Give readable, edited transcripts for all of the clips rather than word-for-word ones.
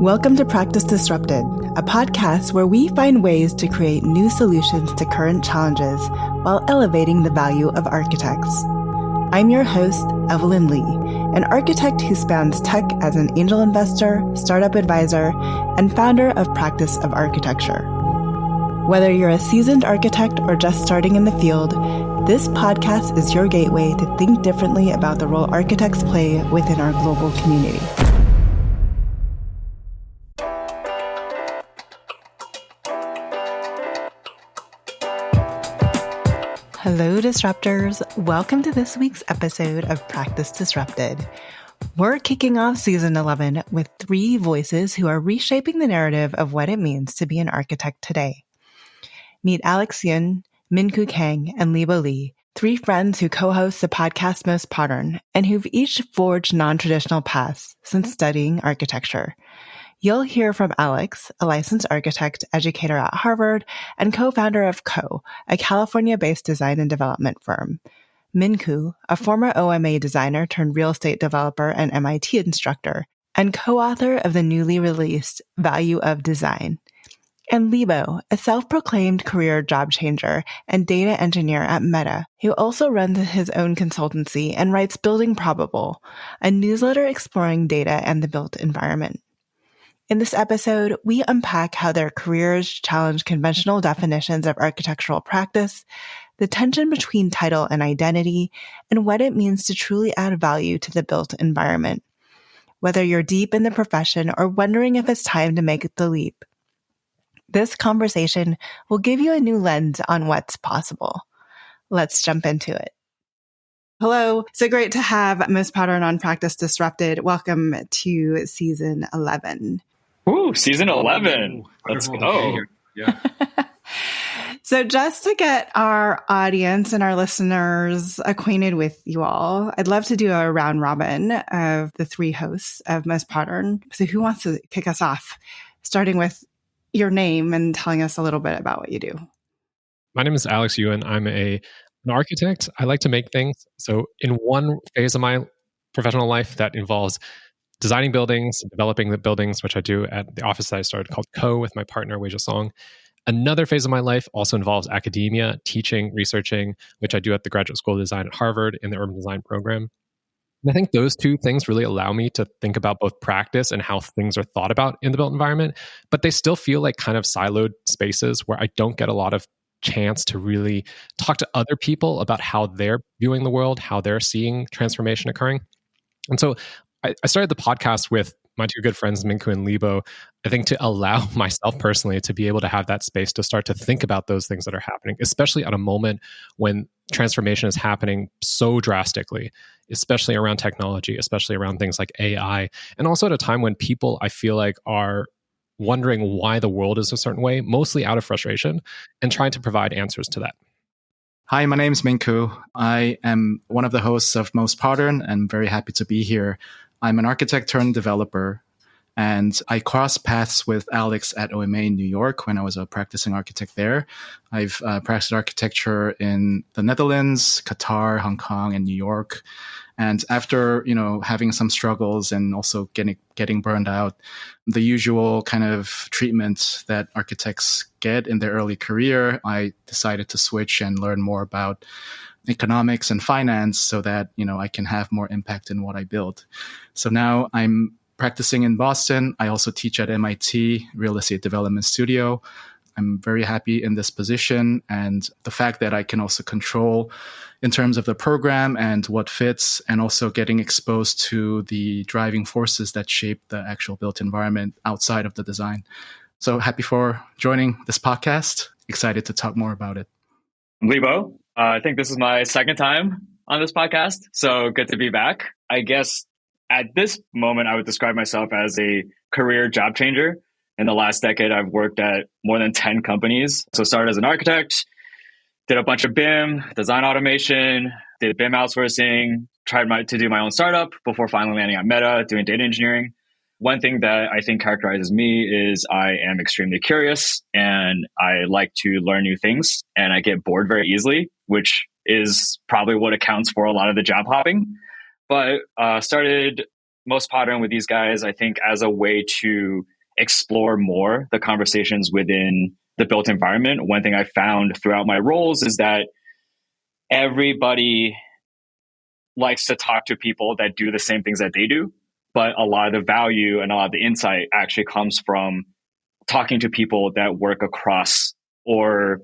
Welcome to Practice Disrupted, a podcast where we find ways to create new solutions to current challenges while elevating the value of architects. I'm your host, Evelyn Lee, an architect who spans tech as an angel investor, startup advisor, and founder of Practice of Architecture. Whether you're a seasoned architect or just starting in the field, this podcast is your gateway to think differently about the role architects play within our global community. Hello, Disruptors. Welcome to this week's episode of Practice Disrupted. We're kicking off Season 11 with three voices who are reshaping the narrative of what it means to be an architect today. Meet Alex Yuen, Minkoo Kang, and Libo Li, three friends who co-host the podcast Most Podern and who've each forged non-traditional paths since studying architecture. You'll hear from Alex, a licensed architect, educator at Harvard, and co-founder of a California-based design and development firm. Minkoo, a former OMA designer turned real estate developer and MIT instructor, and co-author of the newly released Value of Design. And Libo, a self-proclaimed career job changer and data engineer at Meta, who also runs his own consultancy and writes Building Probable, a newsletter exploring data and the built environment. In this episode, we unpack how their careers challenge conventional definitions of architectural practice, the tension between title and identity, and what it means to truly add value to the built environment. Whether you're deep in the profession or wondering if it's time to make the leap, this conversation will give you a new lens on what's possible. Let's jump into it. Hello. So great to have Most Podern on Practice Disrupted. Welcome to Season 11. Ooh, Season 11. Let's go. Yeah. So just to get our audience and our listeners acquainted with you all, I'd love to do a round robin of the three hosts of Most Podern. So who wants to kick us off, starting with your name and telling us a little bit about what you do? My name is Alex Yuen. I'm an architect. I like to make things. So in one phase of my professional life that involves designing buildings, developing the buildings, which I do at the office that I started called with my partner, Wei Song. Another phase of my life also involves academia, teaching, researching, which I do at the Graduate School of Design at Harvard in the Urban Design program. And I think those two things really allow me to think about both practice and how things are thought about in the built environment, but they still feel like kind of siloed spaces where I don't get a lot of chance to really talk to other people about how they're viewing the world, how they're seeing transformation occurring. And so I started the podcast with my two good friends, Minkoo and Libo, I think to allow myself personally to be able to have that space to start to think about those things that are happening, especially at a moment when transformation is happening so drastically, especially around technology, especially around things like AI, and also at a time when people, I feel like, are wondering why the world is a certain way, mostly out of frustration, and trying to provide answers to that. Hi, my name is Minkoo. I am one of the hosts of Most Podern and I'm very happy to be here. I'm an architect turned developer, and I crossed paths with Alex at OMA in New York when I was a practicing architect there. I've practiced architecture in the Netherlands, Qatar, Hong Kong, and New York. And after, having some struggles and also getting burned out, the usual kind of treatment that architects get in their early career, I decided to switch and learn more about economics and finance so that, I can have more impact in what I build. So now I'm practicing in Boston. I also teach at MIT Real Estate Development Studio. I'm very happy in this position, and the fact that I can also control in terms of the program and what fits, and also getting exposed to the driving forces that shape the actual built environment outside of the design. So happy for joining this podcast. Excited to talk more about it. Libo, I think this is my second time on this podcast, so good to be back. I guess at this moment, I would describe myself as a career job changer. In the last decade, I've worked at more than 10 companies. So started as an architect, did a bunch of BIM, design automation, did BIM outsourcing, tried to do my own startup before finally landing at Meta, doing data engineering. One thing that I think characterizes me is I am extremely curious and I like to learn new things, and I get bored very easily, which is probably what accounts for a lot of the job hopping. But started Most Podern with these guys, I think, as a way to explore more the conversations within the built environment, one thing I found throughout my roles is that everybody likes to talk to people that do the same things that they do. But a lot of the value and a lot of the insight actually comes from talking to people that work across or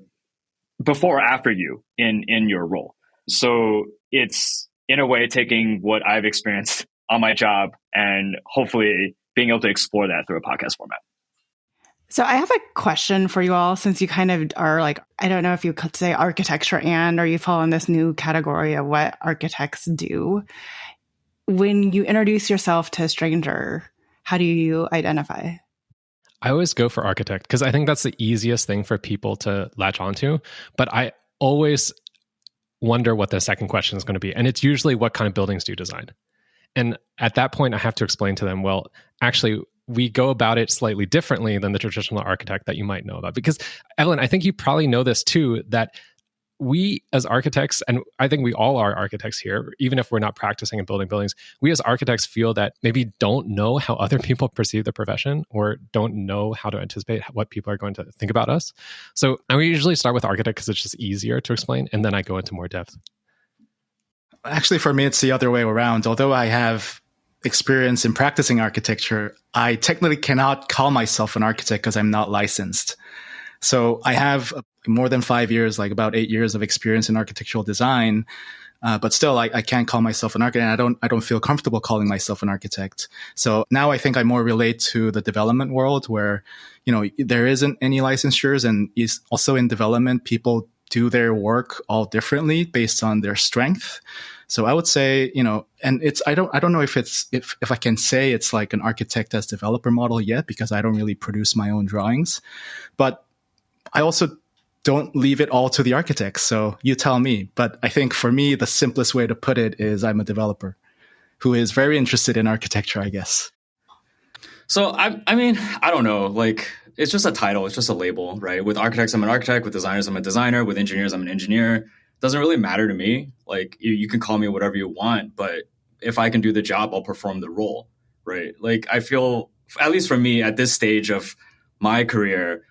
before or after you in your role. So it's in a way taking what I've experienced on my job and hopefully being able to explore that through a podcast format. So I have a question for you all, since you kind of are like, I don't know if you could say architecture or you fall in this new category of what architects do. When you introduce yourself to a stranger, how do you identify? I always go for architect because I think that's the easiest thing for people to latch onto. But I always wonder what the second question is going to be. And it's usually, what kind of buildings do you design? And at that point, I have to explain to them, well, actually, we go about it slightly differently than the traditional architect that you might know about. Because, Evelyn, I think you probably know this too, that we as architects, and I think we all are architects here, even if we're not practicing and building buildings, we as architects feel that maybe don't know how other people perceive the profession or don't know how to anticipate what people are going to think about us. So I usually start with architect because it's just easier to explain, and then I go into more depth. Actually, for me, it's the other way around. Although I have experience in practicing architecture, I technically cannot call myself an architect because I'm not licensed. So I have more than 5 years, like about 8 years of experience in architectural design. But still, I can't call myself an architect. And I don't feel comfortable calling myself an architect. So now I think I more relate to the development world where, there isn't any licensures, and is also in development, people do their work all differently based on their strength. So I would say, and I don't know if I can say it's like an architect as developer model yet, because I don't really produce my own drawings, but I also don't leave it all to the architects. So you tell me. But I think for me, the simplest way to put it is I'm a developer who is very interested in architecture, I guess. So I mean, I don't know, like it's just a title. It's just a label, right? With architects, I'm an architect. With designers, I'm a designer. With engineers, I'm an engineer. It doesn't really matter to me. Like you can call me whatever you want, but if I can do the job, I'll perform the role, right? Like I feel, at least for me at this stage of my career,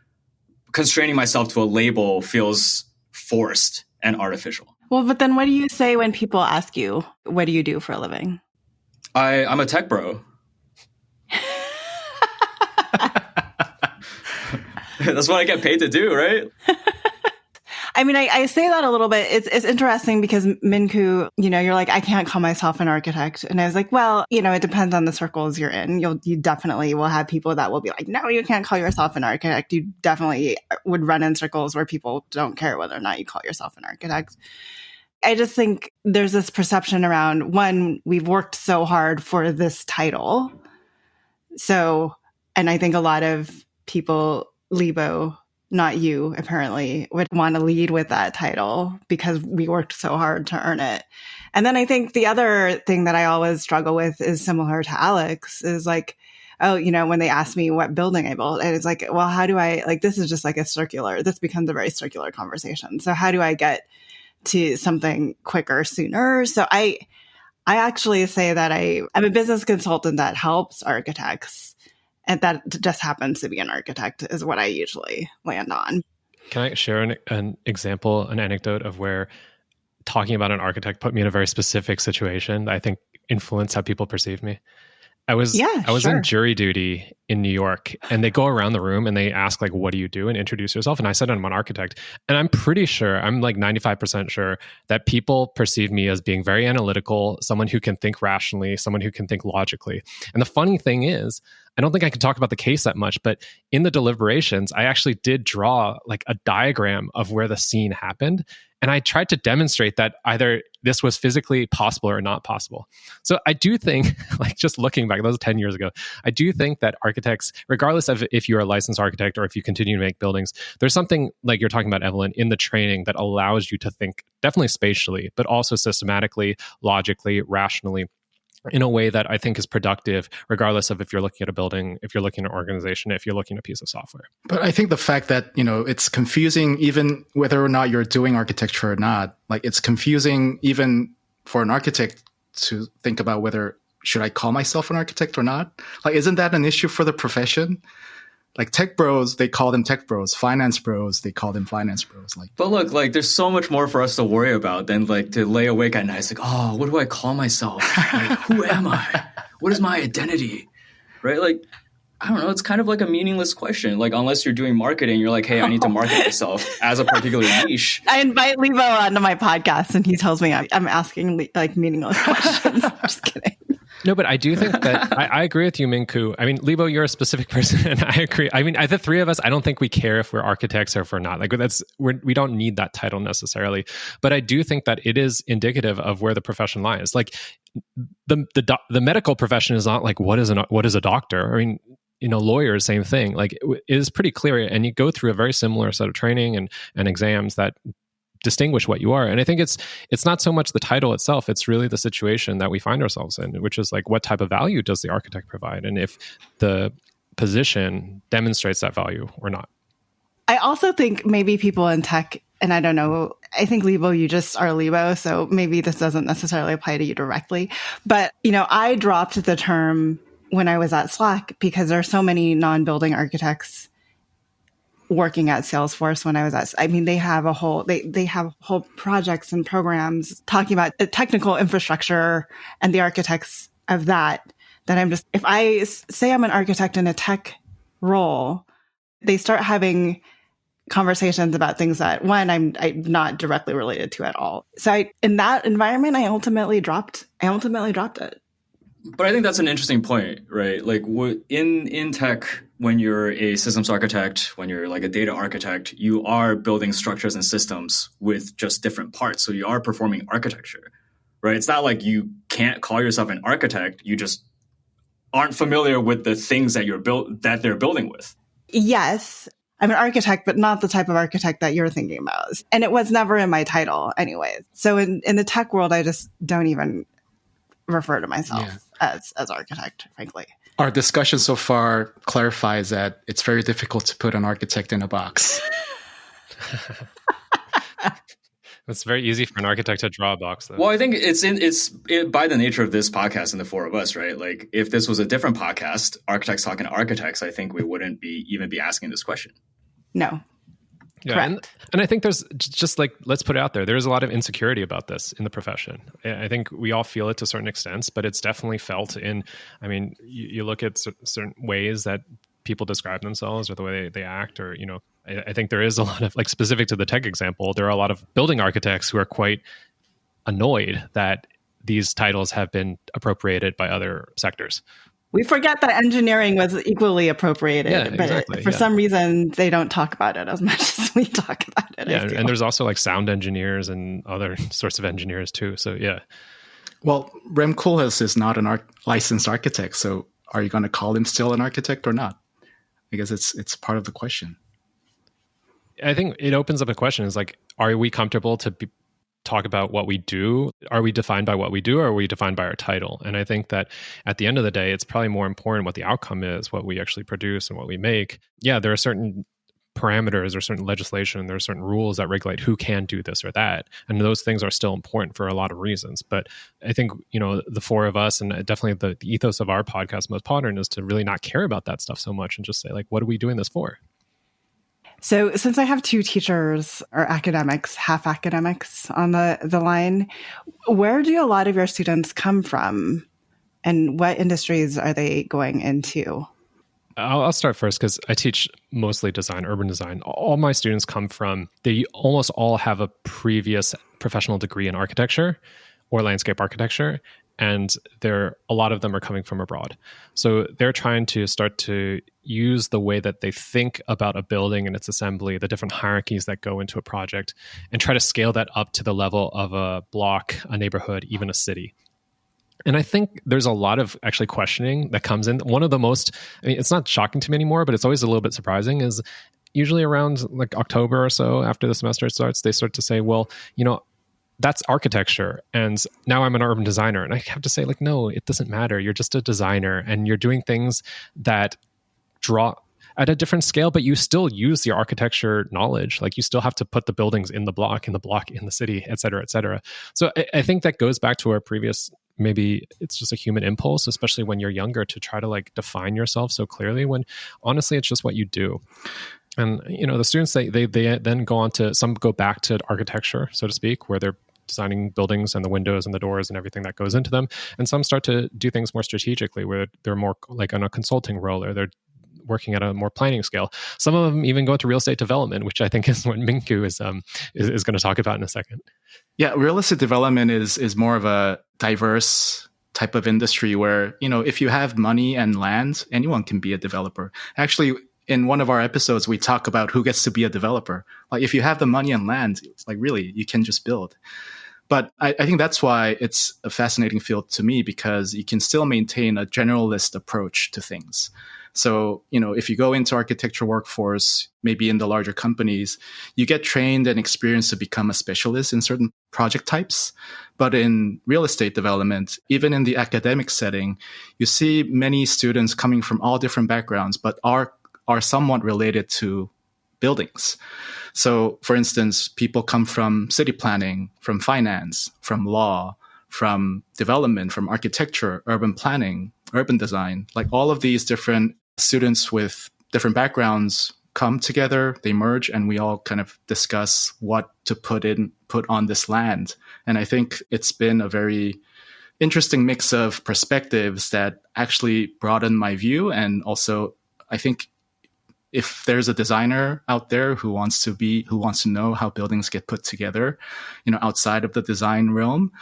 constraining myself to a label feels forced and artificial. Well, but then what do you say when people ask you, what do you do for a living? I'm a tech bro. That's what I get paid to do, right? I mean, I say that a little bit. It's interesting because Minkoo, you're like, I can't call myself an architect. And I was like, well, it depends on the circles you're in. You definitely will have people that will be like, no, you can't call yourself an architect. You definitely would run in circles where people don't care whether or not you call yourself an architect. I just think there's this perception around, one, we've worked so hard for this title. So, and I think a lot of people, Libo, not you, apparently, would want to lead with that title because we worked so hard to earn it. And then I think the other thing that I always struggle with is similar to Alex, is like, oh, when they ask me what building I built, and it's like, well, how do I, like, this is just like this becomes a very circular conversation. So how do I get to something quicker, sooner? So I actually say that I'm a business consultant that helps architects. And that just happens to be an architect is what I usually land on. Can I share an example, an anecdote of where talking about an architect put me in a very specific situation that I think influenced how people perceive me? I was in jury duty in New York, and they go around the room and they ask, like, what do you do, and introduce yourself. And I said I'm an architect. And I'm pretty sure, I'm like 95% sure that people perceive me as being very analytical, someone who can think rationally, someone who can think logically. And the funny thing is, I don't think I can talk about the case that much, but in the deliberations, I actually did draw like a diagram of where the scene happened. And I tried to demonstrate that either this was physically possible or not possible. So I do think, like just looking back, that was 10 years ago, I do think that architects, regardless of if you're a licensed architect or if you continue to make buildings, there's something like you're talking about, Evelyn, in the training that allows you to think definitely spatially, but also systematically, logically, rationally, in a way that I think is productive, regardless of if you're looking at a building, if you're looking at an organization, if you're looking at a piece of software. But I think the fact that, it's confusing, even whether or not you're doing architecture or not, like it's confusing even for an architect to think about whether should I call myself an architect or not? Like, isn't that an issue for the profession? Like tech bros, they call them tech bros. Finance bros, they call them finance bros. Like, but look, like there's so much more for us to worry about than like to lay awake at night. It's like, oh, what do I call myself? Like, who am I? What is my identity? Right? Like, I don't know. It's kind of like a meaningless question. Like, unless you're doing marketing, you're like, hey, I need to market myself as a particular niche. I invite Libo onto my podcast and he tells me I'm asking like meaningless questions. Just kidding. No, but I do think that I agree with you, Minkoo. I mean, Libo, you're a specific person, and I agree. I mean, the three of us, I don't think we care if we're architects or if we're not. Like, we don't need that title necessarily. But I do think that it is indicative of where the profession lies. Like, the medical profession is not like what is a doctor. I mean, lawyers, same thing. Like, it is pretty clear, and you go through a very similar set of training and exams that distinguish what you are. And I think it's not so much the title itself, it's really the situation that we find ourselves in, which is like, what type of value does the architect provide? And if the position demonstrates that value or not. I also think maybe people in tech, and I don't know, I think Libo, you just are Libo, so maybe this doesn't necessarily apply to you directly. But, I dropped the term when I was at Slack because there are so many non-building architects working at Salesforce when I was at, they have they have whole projects and programs talking about the technical infrastructure and the architects of that I'm just, if I say I'm an architect in a tech role, they start having conversations about things that I'm not directly related to at all. So in that environment, I ultimately dropped it. But I think that's an interesting point, right? Like in tech, when you're a systems architect, when you're like a data architect, you are building structures and systems with just different parts. So you are performing architecture, right? It's not like you can't call yourself an architect. You just aren't familiar with the things that they're building with. Yes, I'm an architect, but not the type of architect that you're thinking about. And it was never in my title anyways. So in the tech world, I just don't even refer to myself as architect, frankly. Our discussion so far clarifies that it's very difficult to put an architect in a box. It's very easy for an architect to draw a box, though. Well, I think it's by the nature of this podcast and the four of us, right? Like, if this was a different podcast, architects talking to architects, I think we wouldn't even be asking this question. No. Yeah, and I think there's just like, let's put it out there. There's a lot of insecurity about this in the profession. I think we all feel it to certain extents, but it's definitely felt in, you look at certain ways that people describe themselves or the way they act, or, I think there is a lot of, like, specific to the tech example, there are a lot of building architects who are quite annoyed that these titles have been appropriated by other sectors. We forget that engineering was equally appropriated, but for some reason they don't talk about it as much as we talk about it. Yeah, and there's also like sound engineers and other sorts of engineers too. So yeah. Well, Rem Koolhaas is not an licensed architect, so are you going to call him still an architect or not? I guess it's part of the question. I think it opens up a question: is like, are we comfortable to talk about what we do? Are we defined by what we do, or are we defined by our title? And I think that at the end of the day, it's probably more important what the outcome is, what we actually produce and what we make. Yeah, there are certain parameters or certain legislation, there are certain rules that regulate who can do this or that. And those things are still important for a lot of reasons. But I think, the four of us, and definitely the ethos of our podcast, Most Podern, is to really not care about that stuff so much and just say, like, what are we doing this for? So since I have two teachers or academics, half academics on the line, where do a lot of your students come from and what industries are they going into? I'll start first because I teach mostly design, urban design. All my students come from, they almost all have a previous professional degree in architecture or landscape architecture. And a lot of them are coming from abroad. So they're trying to start to use the way that they think about a building and its assembly, the different hierarchies that go into a project, and try to scale that up to the level of a block, a neighborhood, even a city. And I think there's a lot of actually questioning that comes in. One of the most, it's not shocking to me anymore, but it's always a little bit surprising, is usually around like October or so after the semester starts, they start to say, well, that's architecture, and now I'm an urban designer. And I have to say, like, no, it doesn't matter. You're just a designer, and you're doing things that draw at a different scale, but you still use your architecture knowledge. Like, you still have to put the buildings in the block in the city, et cetera, et cetera. So I think that goes back to our previous maybe it's just a human impulse, especially when you're younger, to try to like define yourself so clearly when honestly it's just what you do. And the students, they then go on to, some go back to architecture, so to speak, where they're designing buildings and the windows and the doors and everything that goes into them. And some start to do things more strategically, where they're more like on a consulting role, or they're working at a more planning scale. Some of them even go into real estate development, which I think is what Minkoo is going to talk about in a second. Yeah, real estate development is more of a diverse type of industry where, if you have money and land, anyone can be a developer. Actually, in one of our episodes, we talk about who gets to be a developer. Like, if you have the money and land, it's like, really, you can just build. But I think that's why it's a fascinating field to me, because you can still maintain a generalist approach to things. So, if you go into architecture workforce, maybe in the larger companies, you get trained and experienced to become a specialist in certain project types. But in real estate development, even in the academic setting, you see many students coming from all different backgrounds, but are somewhat related to buildings. So, for instance, people come from city planning, from finance, from law, from development, from architecture, urban planning, urban design. Like, all of these different students with different backgrounds come together, they merge, and we all kind of discuss what to put on this land. And I think it's been a very interesting mix of perspectives that actually broaden my view. And also, I think if there's a designer out there who wants to know how buildings get put together, outside of the design realm,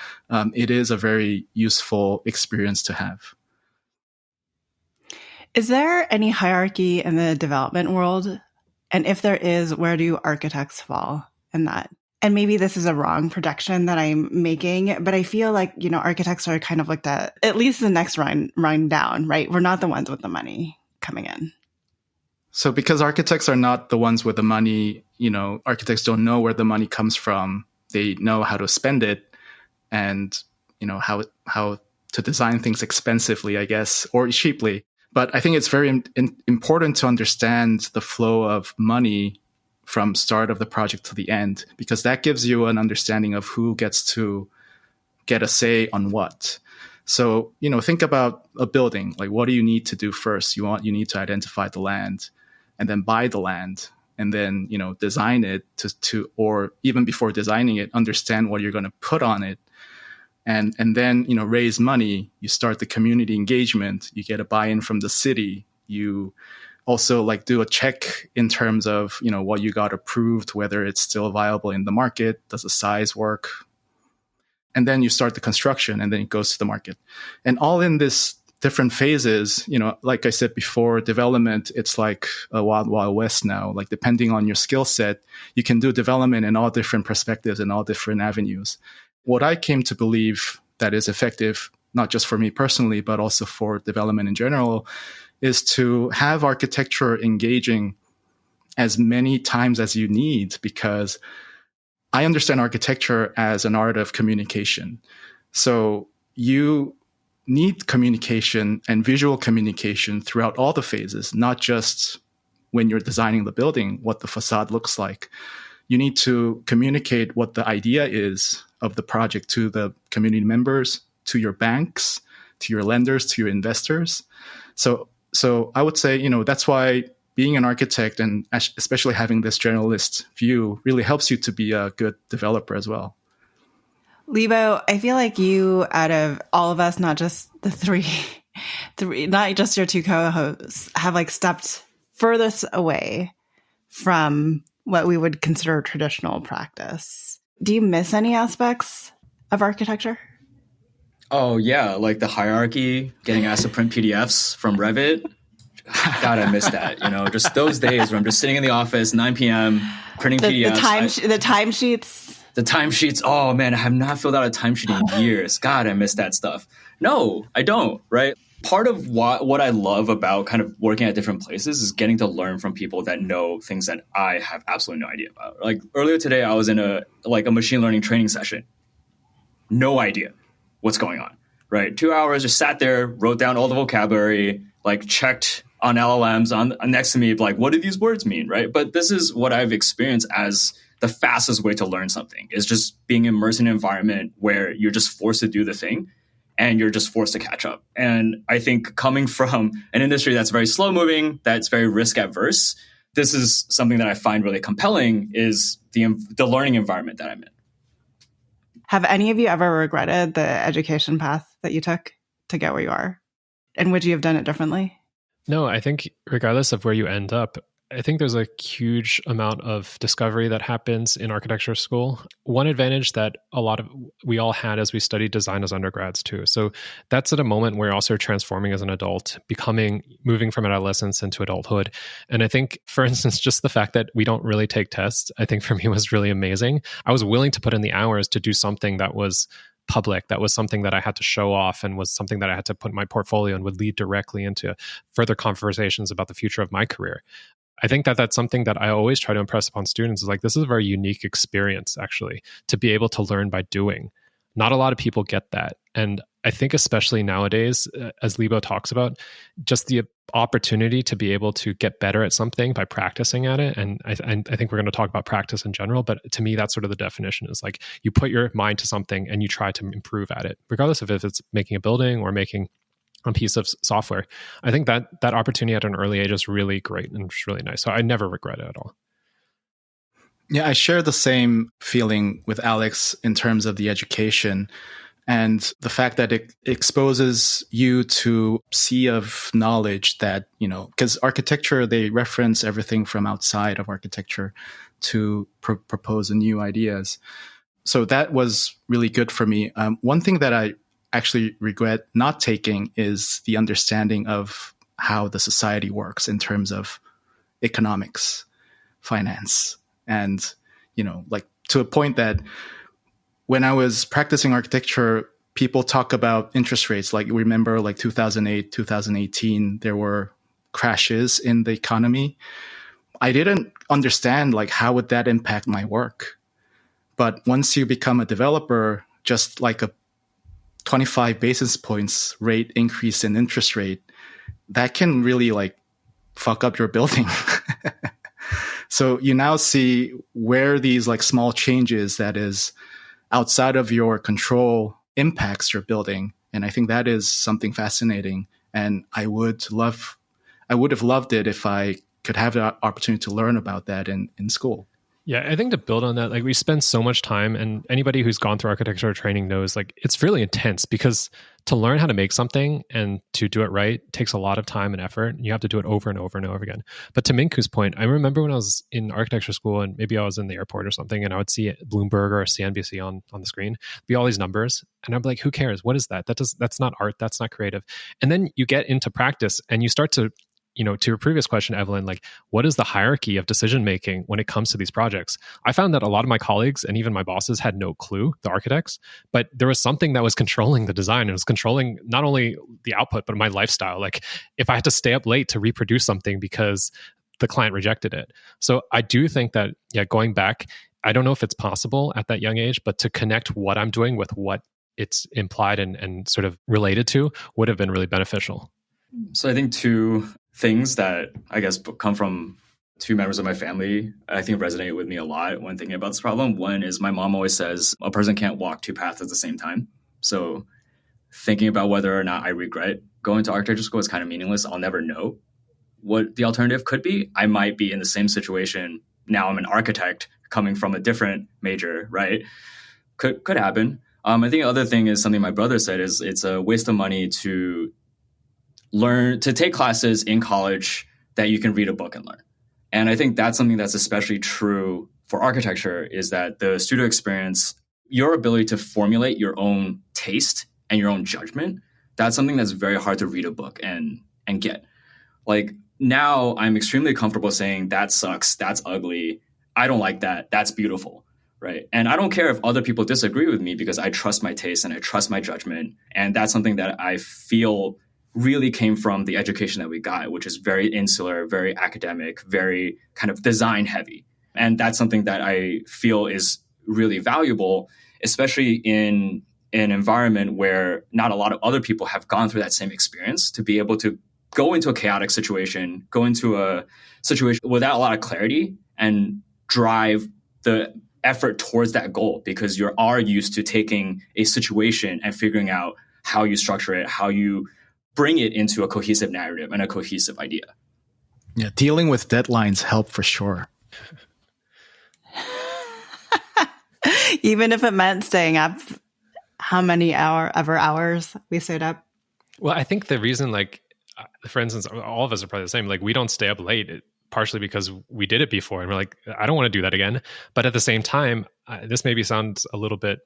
it is a very useful experience to have. Is there any hierarchy in the development world? And if there is, where do architects fall in that? And maybe this is a wrong projection that I'm making, but I feel like, architects are kind of like at least the next run down, right? We're not the ones with the money coming in. So because architects are not the ones with the money, architects don't know where the money comes from. They know how to spend it and, how to design things expensively, I guess, or cheaply. But I think it's very important to understand the flow of money from start of the project to the end, because that gives you an understanding of who gets to get a say on what. So, think about a building. Like, what do you need to do first? You need to identify the land, and then buy the land, and then, design it to, or even before designing it, understand what you're going to put on it. And then, raise money. You start the community engagement. You get a buy-in from the city. You also do a check in terms of, what you got approved, whether it's still viable in the market. Does the size work? And then you start the construction, and then it goes to the market. And all in this different phases, like I said before, development, it's like a wild, wild west now. Like, depending on your skill set, you can do development in all different perspectives and all different avenues. What I came to believe that is effective, not just for me personally, but also for development in general, is to have architecture engaging as many times as you need, because I understand architecture as an art of communication. So you need communication and visual communication throughout all the phases, not just when you're designing the building, what the facade looks like. You need to communicate what the idea is of the project to the community members, to your banks, to your lenders, to your investors. So I would say, that's why being an architect, and especially having this generalist view, really helps you to be a good developer as well. Libo, I feel like you, out of all of us, not just the three, not just your two co-hosts, have stepped furthest away from what we would consider traditional practice. Do you miss any aspects of architecture? Oh, yeah. Like the hierarchy, getting asked to print PDFs from Revit. God, I miss that. Just those days where I'm just sitting in the office, 9 p.m., printing PDFs. The timesheets. The timesheets. Oh, man, I have not filled out a timesheet in years. God, I miss that stuff. No, I don't, right? Part of what I love about kind of working at different places is getting to learn from people that know things that I have absolutely no idea about. Like earlier today, I was in a machine learning training session. No idea what's going on, right? 2 hours, just sat there, wrote down all the vocabulary, checked on LLMs on next to me, what do these words mean, right? But this is what I've experienced as the fastest way to learn something, is just being immersed in an environment where you're just forced to do the thing. and you're just forced to catch up. And I think coming from an industry that's very slow moving, that's very risk adverse, this is something that I find really compelling is the learning environment that I'm in. Have any of you ever regretted the education path that you took to get where you are? And would you have done it differently? No, I think regardless of where you end up, I think there's a huge amount of discovery that happens in architecture school. One advantage that we all had as we studied design as undergrads too. So that's at a moment where you're also transforming as an adult, moving from adolescence into adulthood. And I think, for instance, just the fact that we don't really take tests, I think for me was really amazing. I was willing to put in the hours to do something that was public, that was something that I had to show off and was something that I had to put in my portfolio and would lead directly into further conversations about the future of my career. I think that that's something that I always try to impress upon students is like, this is a very unique experience, actually, to be able to learn by doing. Not a lot of people get that. And I think especially nowadays, as Libo talks about, just the opportunity to be able to get better at something by practicing at it. And I think we're going to talk about practice in general, but to me, that's sort of the definition is like you put your mind to something and you try to improve at it, regardless of if it's making a building or making a piece of software. I think that opportunity at an early age is really great and it's really nice. So I never regret it at all. Yeah, I share the same feeling with Alex in terms of the education and the fact that it exposes you to a sea of knowledge that, because architecture, they reference everything from outside of architecture to propose new ideas. So that was really good for me. One thing that I actually regret not taking is the understanding of how the society works in terms of economics, finance, and, like to a point that when I was practicing architecture, people talk about interest rates. Like remember like 2008, 2018, there were crashes in the economy. I didn't understand like how would that impact my work. But once you become a developer, just like a 25 basis points rate increase in interest rate, that can really like fuck up your building. So you now see where these like small changes that is outside of your control impacts your building. And I think that is something fascinating. And I would have loved it if I could have the opportunity to learn about that in school. Yeah, I think to build on that, like we spend so much time, and anybody who's gone through architecture training knows like it's really intense because to learn how to make something and to do it right takes a lot of time and effort. You have to do it over and over and over again. But to Minkoo's point, I remember when I was in architecture school and maybe I was in the airport or something and I would see Bloomberg or CNBC on the screen, be all these numbers. And I'm like, who cares? What is that? That's not art. That's not creative. And then you get into practice and you start to, to your previous question, Evelyn, like what is the hierarchy of decision making when it comes to these projects? I found that a lot of my colleagues and even my bosses had no clue, the architects, but there was something that was controlling the design. It was controlling not only the output, but my lifestyle. Like if I had to stay up late to reproduce something because the client rejected it. So I do think that, going back, I don't know if it's possible at that young age, but to connect what I'm doing with what it's implied and sort of related to would have been really beneficial. So I think two things that I guess come from two members of my family, I think resonate with me a lot when thinking about this problem. One is my mom always says a person can't walk two paths at the same time. So thinking about whether or not I regret going to architecture school is kind of meaningless. I'll never know what the alternative could be. I might be in the same situation. Now I'm an architect coming from a different major, right? Could happen. I think the other thing is something my brother said is it's a waste of money to take classes in college that you can read a book and learn. And I think that's something that's especially true for architecture is that the studio experience, your ability to formulate your own taste and your own judgment, that's something that's very hard to read a book and get. Like now I'm extremely comfortable saying that sucks, that's ugly, I don't like that, that's beautiful, right? And I don't care if other people disagree with me because I trust my taste and I trust my judgment. And that's something that I feel really came from the education that we got, which is very insular, very academic, very kind of design heavy. And that's something that I feel is really valuable, especially in an environment where not a lot of other people have gone through that same experience, to be able to go into a chaotic situation, go into a situation without a lot of clarity and drive the effort towards that goal because you are used to taking a situation and figuring out how you structure it, how you bring it into a cohesive narrative and a cohesive idea. Yeah, dealing with deadlines help for sure. Even if it meant staying up, how many hours we stayed up? Well, I think the reason, like, for instance, all of us are probably the same. Like, we don't stay up late, partially because we did it before, and we're like, I don't want to do that again. But at the same time, this maybe sounds a little bit,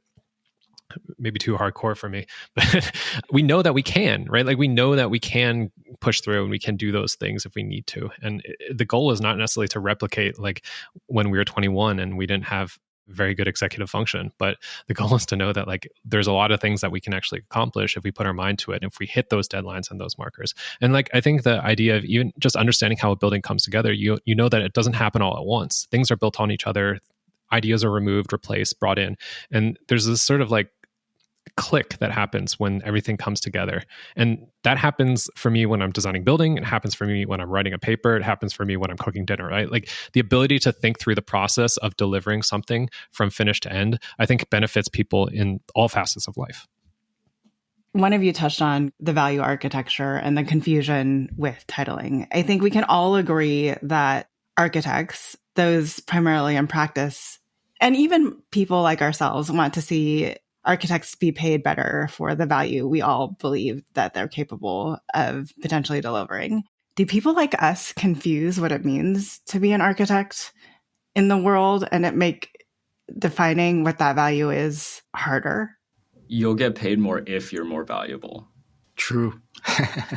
maybe too hardcore for me, but we know that we can, right? Like, we know that we can push through and we can do those things if we need to. And the goal is not necessarily to replicate like when we were 21 and we didn't have very good executive function, but the goal is to know that like there's a lot of things that we can actually accomplish if we put our mind to it, if we hit those deadlines and those markers. And like, I think the idea of even just understanding how a building comes together, you know that it doesn't happen all at once. Things are built on each other, ideas are removed, replaced, brought in, and there's this sort of like click that happens when everything comes together. And that happens for me when I'm designing building. It happens for me when I'm writing a paper. It happens for me when I'm cooking dinner, right? Like, the ability to think through the process of delivering something from finish to end, I think benefits people in all facets of life. One of you touched on the value architecture and the confusion with titling. I think we can all agree that architects, those primarily in practice, and even people like ourselves, want to see architects be paid better for the value we all believe that they're capable of potentially delivering. Do people like us confuse what it means to be an architect in the world, and it make defining what that value is harder? You'll get paid more if you're more valuable. True.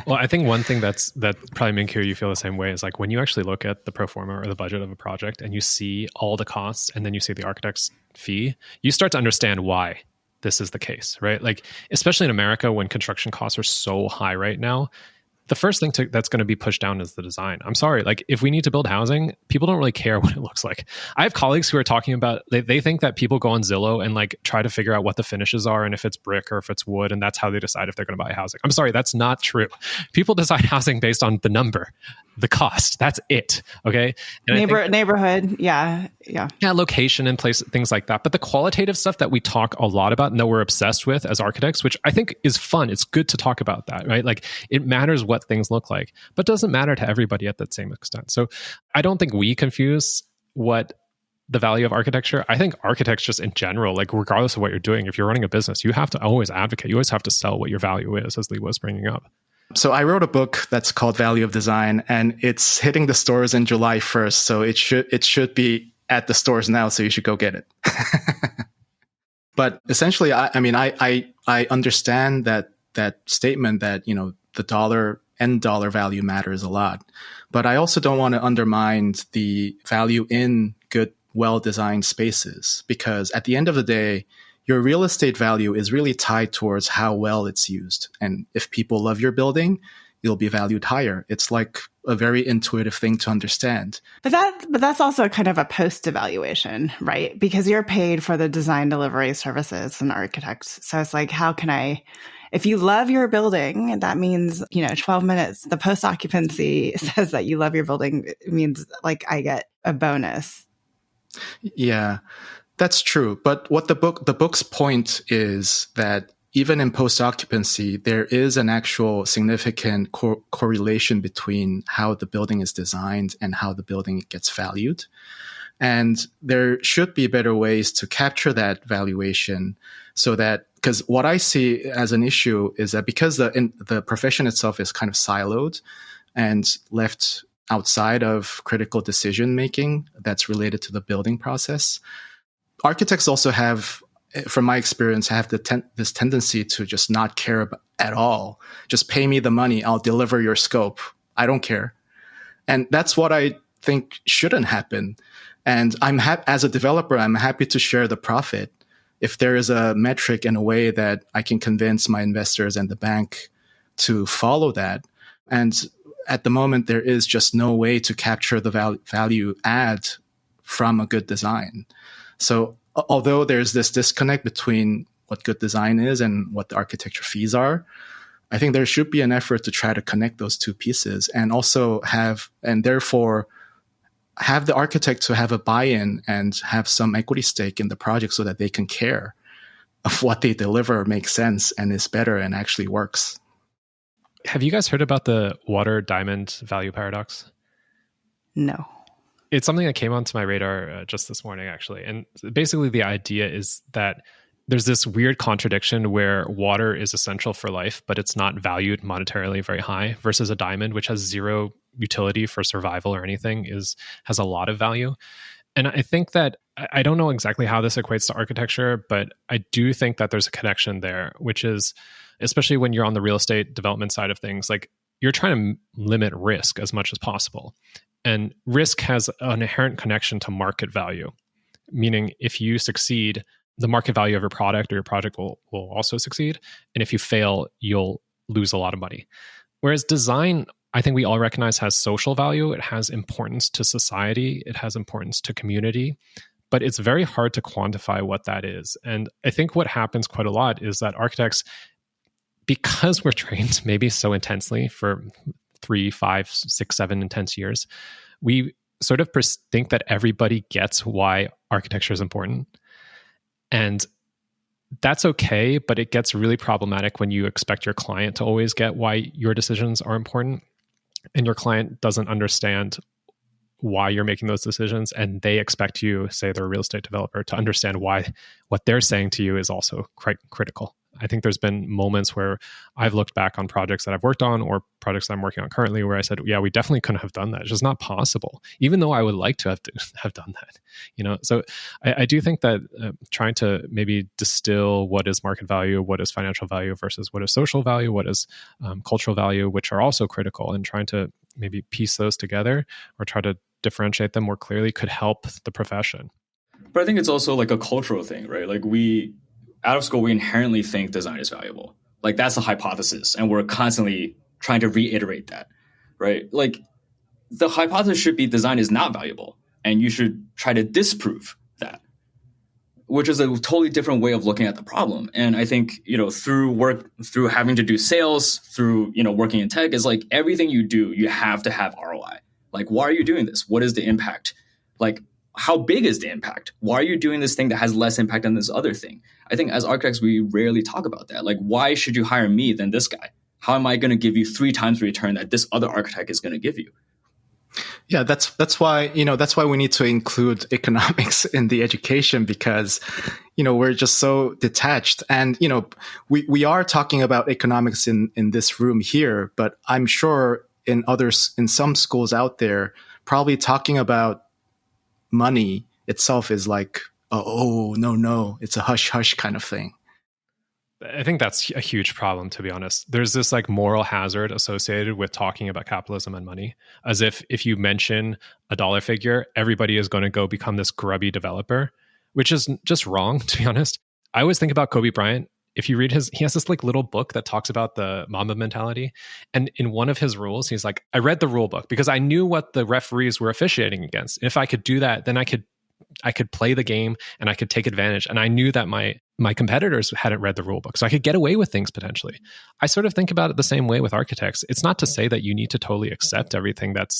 Well, I think one thing that probably, Minkoo, you feel the same way, is like when you actually look at the pro forma or the budget of a project and you see all the costs and then you see the architect's fee, you start to understand why this is the case, right? Like, especially in America, when construction costs are so high right now, the first thing that's going to be pushed down is the design. I'm sorry, like, if we need to build housing, people don't really care what it looks like. I have colleagues who are talking about, they think that people go on Zillow and like try to figure out what the finishes are and if it's brick or if it's wood, and that's how they decide if they're going to buy housing. I'm sorry, that's not true. People decide housing based on the number, the cost. That's it. Okay. And Neighborhood. Yeah. Location and place, things like that. But the qualitative stuff that we talk a lot about and that we're obsessed with as architects, which I think is fun. It's good to talk about that, right? Like, it matters what things look like, but doesn't matter to everybody at that same extent. So I don't think we confuse what the value of architecture. I think architects just in general, like, regardless of what you're doing, if you're running a business, you have to always advocate. You always have to sell what your value is, as Libo was bringing up. So I wrote a book that's called Value of Design, and it's hitting the stores in July 1st. So it should be at the stores now. So you should go get it. But essentially, I understand that statement that, you know, the end dollar value matters a lot. But I also don't want to undermine the value in good, well-designed spaces, because at the end of the day, your real estate value is really tied towards how well it's used. And if people love your building, you'll be valued higher. It's like a very intuitive thing to understand. But that's also kind of a post-evaluation, right? Because you're paid for the design delivery services as an architect. So it's like, if you love your building, that means, 12 minutes. The post-occupancy says that you love your building. It means like I get a bonus. Yeah. That's true. But what the book's point is that even in post-occupancy, there is an actual significant correlation between how the building is designed and how the building gets valued. And there should be better ways to capture that valuation, so that, because what I see as an issue is that because the profession itself is kind of siloed and left outside of critical decision making that's related to the building process, architects also have, from my experience, have this tendency to just not care at all. Just pay me the money. I'll deliver your scope. I don't care. And that's what I think shouldn't happen. And as a developer, I'm happy to share the profit if there is a metric and a way that I can convince my investors and the bank to follow that. And at the moment, there is just no way to capture the value add from a good design. So although there's this disconnect between what good design is and what the architecture fees are, I think there should be an effort to try to connect those two pieces, and also therefore have the architect to have a buy-in and have some equity stake in the project so that they can care. of what they deliver makes sense and is better and actually works. Have you guys heard about the water diamond value paradox? No. It's something that came onto my radar just this morning, actually. And basically the idea is that there's this weird contradiction where water is essential for life, but it's not valued monetarily very high, versus a diamond, which has zero utility for survival or anything, has a lot of value. And I think that, I don't know exactly how this equates to architecture, but I do think that there's a connection there, which is, especially when you're on the real estate development side of things, like you're trying to limit risk as much as possible. And risk has an inherent connection to market value, meaning if you succeed, the market value of your product or your project will also succeed. And if you fail, you'll lose a lot of money. Whereas design, I think we all recognize, has social value. It has importance to society. It has importance to community. But it's very hard to quantify what that is. And I think what happens quite a lot is that architects, because we're trained maybe so intensely for 3, 5, 6, 7 intense years, we sort of think that everybody gets why architecture is important. And that's okay, but it gets really problematic when you expect your client to always get why your decisions are important, and your client doesn't understand why you're making those decisions, and they expect you, say they're a real estate developer, to understand why what they're saying to you is also quite critical. I think there's been moments where I've looked back on projects that I've worked on or projects that I'm working on currently where I said, yeah, we definitely couldn't have done that. It's just not possible, even though I would like to have done that. So I do think that trying to maybe distill what is market value, what is financial value versus what is social value, what is cultural value, which are also critical, and trying to maybe piece those together or try to differentiate them more clearly could help the profession. But I think it's also like a cultural thing, right? Like out of school, we inherently think design is valuable. Like that's a hypothesis. And we're constantly trying to reiterate that, right? Like the hypothesis should be design is not valuable. And you should try to disprove that, which is a totally different way of looking at the problem. And I think, through having to do sales, through, working in tech, is like everything you do, you have to have ROI. Like, why are you doing this? What is the impact? Like, how big is the impact? Why are you doing this thing that has less impact than this other thing? I think as architects, we rarely talk about that. Like, why should you hire me than this guy? How am I going to give you 3 times the return that this other architect is going to give you? Yeah, that's why we need to include economics in the education, because we're just so detached. And we are talking about economics in this room here, but I'm sure in some schools out there, probably talking about money itself is like, oh no, it's a hush hush kind of thing. I think that's a huge problem, to be honest. There's this like moral hazard associated with talking about capitalism and money, as if you mention a dollar figure, everybody is going to go become this grubby developer, which is just wrong, to be honest. I always think about Kobe Bryant. If you read he has this like little book that talks about the Mamba mentality. And in one of his rules, he's like, I read the rule book because I knew what the referees were officiating against. If I could do that, then I could play the game and I could take advantage. And I knew that my competitors hadn't read the rule book, so I could get away with things potentially. I sort of think about it the same way with architects. It's not to say that you need to totally accept everything that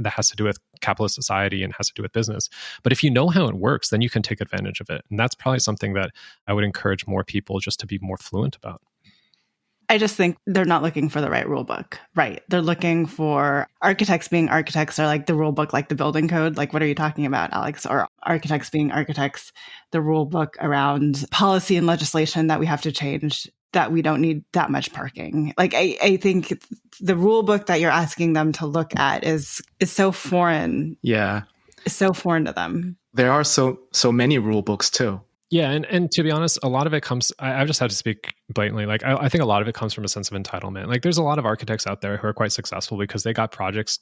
has to do with capitalist society and has to do with business. But if you know how it works, then you can take advantage of it. And that's probably something that I would encourage more people just to be more fluent about. I just think they're not looking for the right rule book, right? They're looking for architects being architects are like the rule book, like the building code. Like, what are you talking about, Alex? Or architects being architects, the rule book around policy and legislation that we have to change, that we don't need that much parking. Like, I think the rule book that you're asking them to look at is so foreign. Yeah. It's so foreign to them. There are so many rule books too. Yeah, and to be honest, a lot of it comes, I've just had to speak blatantly, like I think a lot of it comes from a sense of entitlement. Like there's a lot of architects out there who are quite successful because they got projects,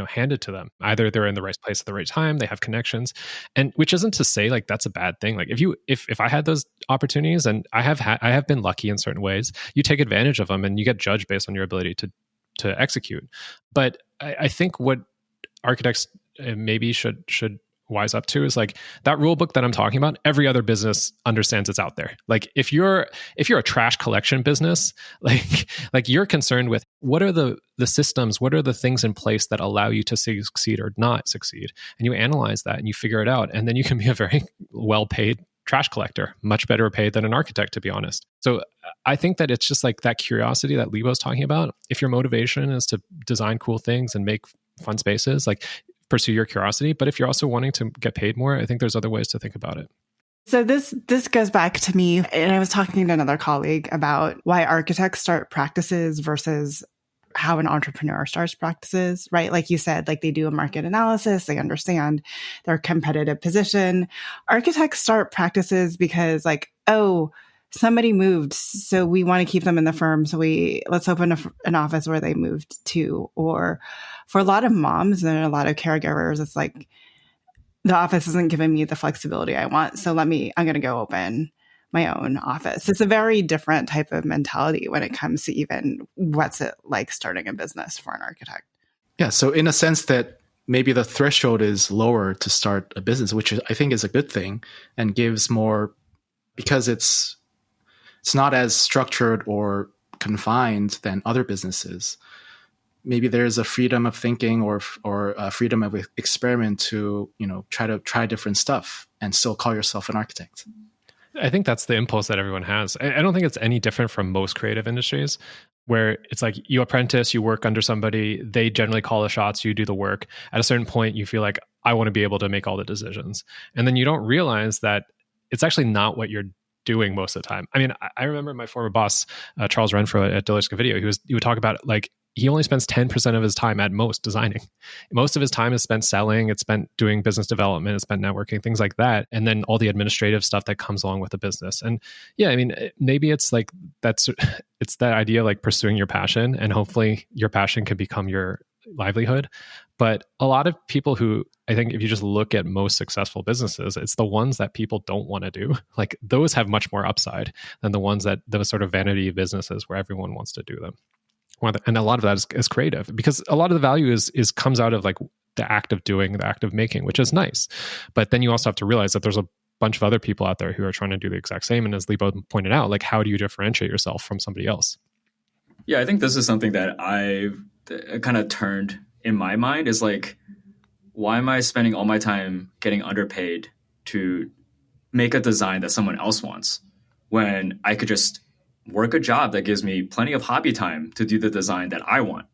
handed to them. Either they're in the right place at the right time, they have connections, and which isn't to say like that's a bad thing. Like if I had those opportunities, and I have been lucky in certain ways, you take advantage of them and you get judged based on your ability to execute. But I think what architects maybe should wise up to is like that rule book that I'm talking about. Every other business understands it's out there. Like if you're a trash collection business, like you're concerned with what are the systems, what are the things in place that allow you to succeed or not succeed, and you analyze that and you figure it out, and then you can be a very well-paid trash collector, much better paid than an architect, to be honest. So I think that it's just like that curiosity that Libo's talking about. If your motivation is to design cool things and make fun spaces, like pursue your curiosity. But if you're also wanting to get paid more, I think there's other ways to think about it. So this goes back to me, and I was talking to another colleague about why architects start practices versus how an entrepreneur starts practices, right? Like you said, like they do a market analysis, they understand their competitive position. Architects start practices because like, oh, somebody moved, so we want to keep them in the firm. So let's open an office where they moved to. Or for a lot of moms and a lot of caregivers, it's like the office isn't giving me the flexibility I want. So I'm going to go open my own office. It's a very different type of mentality when it comes to even what's it like starting a business for an architect. Yeah. So in a sense that maybe the threshold is lower to start a business, which I think is a good thing and gives more, because it's not as structured or confined than other businesses. Maybe there's a freedom of thinking or a freedom of experiment to, try different stuff and still call yourself an architect. I think that's the impulse that everyone has. I don't think it's any different from most creative industries, where it's like you apprentice, you work under somebody, they generally call the shots, you do the work. At a certain point, you feel like, I want to be able to make all the decisions. And then you don't realize that it's actually not what you're doing most of the time. I mean, I remember my former boss, Charles Renfro at Deloitte Video, he would talk about like, he only spends 10% of his time at most designing. Most of his time is spent selling, it's spent doing business development, it's spent networking, things like that. And then all the administrative stuff that comes along with the business. And yeah, I mean, maybe it's like, it's that idea of like pursuing your passion, and hopefully your passion can become your livelihood. But a lot of people who, I think if you just look at most successful businesses, it's the ones that people don't want to do. Like those have much more upside than those sort of vanity businesses where everyone wants to do them. And a lot of that is creative, because a lot of the value is comes out of like the act of doing, the act of making, which is nice. But then you also have to realize that there's a bunch of other people out there who are trying to do the exact same. And as Libo pointed out, like how do you differentiate yourself from somebody else? Yeah, I think this is something that I've kind of turned in my mind is like, why am I spending all my time getting underpaid to make a design that someone else wants when I could just work a job that gives me plenty of hobby time to do the design that I want,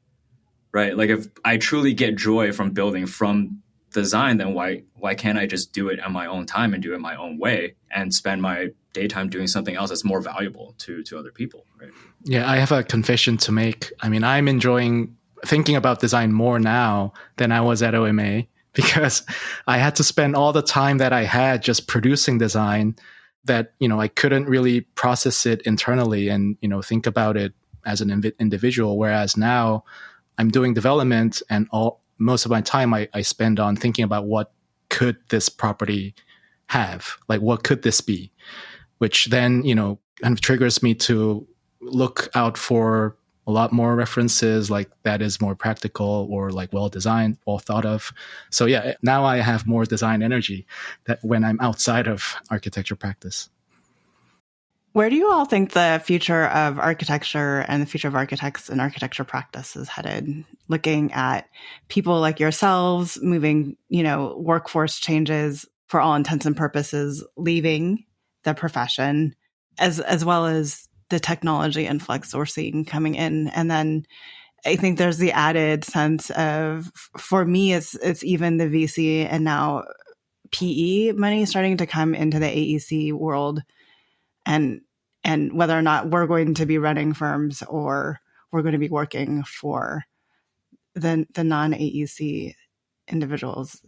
right? Like if I truly get joy from building from design, then why can't I just do it on my own time and do it my own way and spend my daytime doing something else that's more valuable to other people, right? Yeah, I have a confession to make. I mean, I'm enjoying thinking about design more now than I was at OMA, because I had to spend all the time that I had just producing design that, I couldn't really process it internally and, think about it as an individual. Whereas now I'm doing development and most of my time I spend on thinking about what could this property have? Like, what could this be? Which then, kind of triggers me to look out for a lot more references like that is more practical or like well designed, well thought of. So yeah, now I have more design energy that when I'm outside of architecture practice. Where do you all think the future of architecture and the future of architects and architecture practice is headed? Looking at people like yourselves moving, workforce changes, for all intents and purposes, leaving the profession, as well as the technology influx we're seeing coming in. And then I think there's the added sense of, for me, it's even the VC and now PE money starting to come into the AEC world, and whether or not we're going to be running firms or we're going to be working for the non-AEC individuals.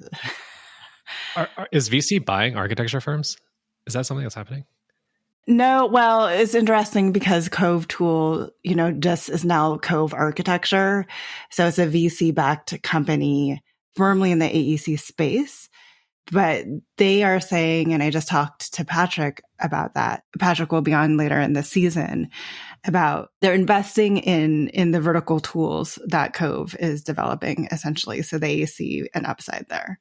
Is VC buying architecture firms? Is that something that's happening? No, well, it's interesting because Cove Tool, just is now Cove Architecture. So it's a VC-backed company firmly in the AEC space. But they are saying, and I just talked to Patrick about that. Patrick will be on later in the season, about they're investing in the vertical tools that Cove is developing, essentially. So they see an upside there.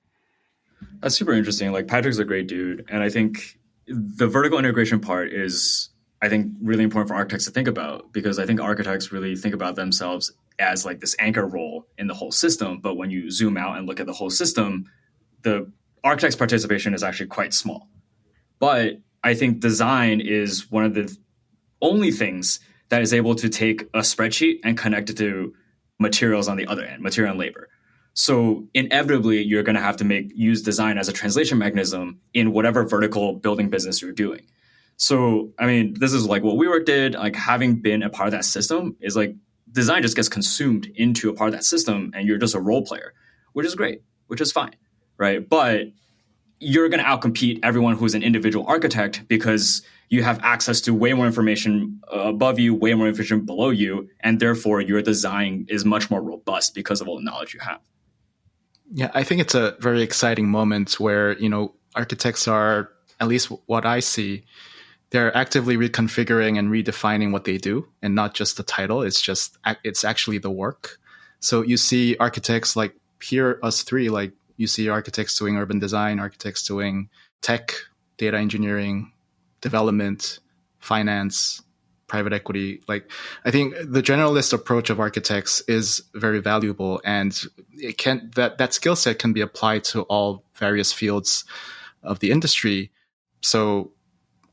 That's super interesting. Like, Patrick's a great dude. And I think the vertical integration part is, I think, really important for architects to think about, because I think architects really think about themselves as like this anchor role in the whole system. But when you zoom out and look at the whole system, the architect's participation is actually quite small. But I think design is one of the only things that is able to take a spreadsheet and connect it to materials on the other end, material and labor. So inevitably, you're going to have to use design as a translation mechanism in whatever vertical building business you're doing. So, I mean, this is like what WeWork did, like having been a part of that system is like design just gets consumed into a part of that system and you're just a role player, which is great, which is fine, right? But you're going to outcompete everyone who's an individual architect because you have access to way more information above you, way more information below you, and therefore your design is much more robust because of all the knowledge you have. Yeah, I think it's a very exciting moment where, architects are, at least what I see, they're actively reconfiguring and redefining what they do, and not just the title. It's actually the work. So you see architects like here, us three, like you see architects doing urban design, architects doing tech, data engineering, development, finance, private equity. Like, I think the generalist approach of architects is very valuable, and that skill set can be applied to all various fields of the industry. So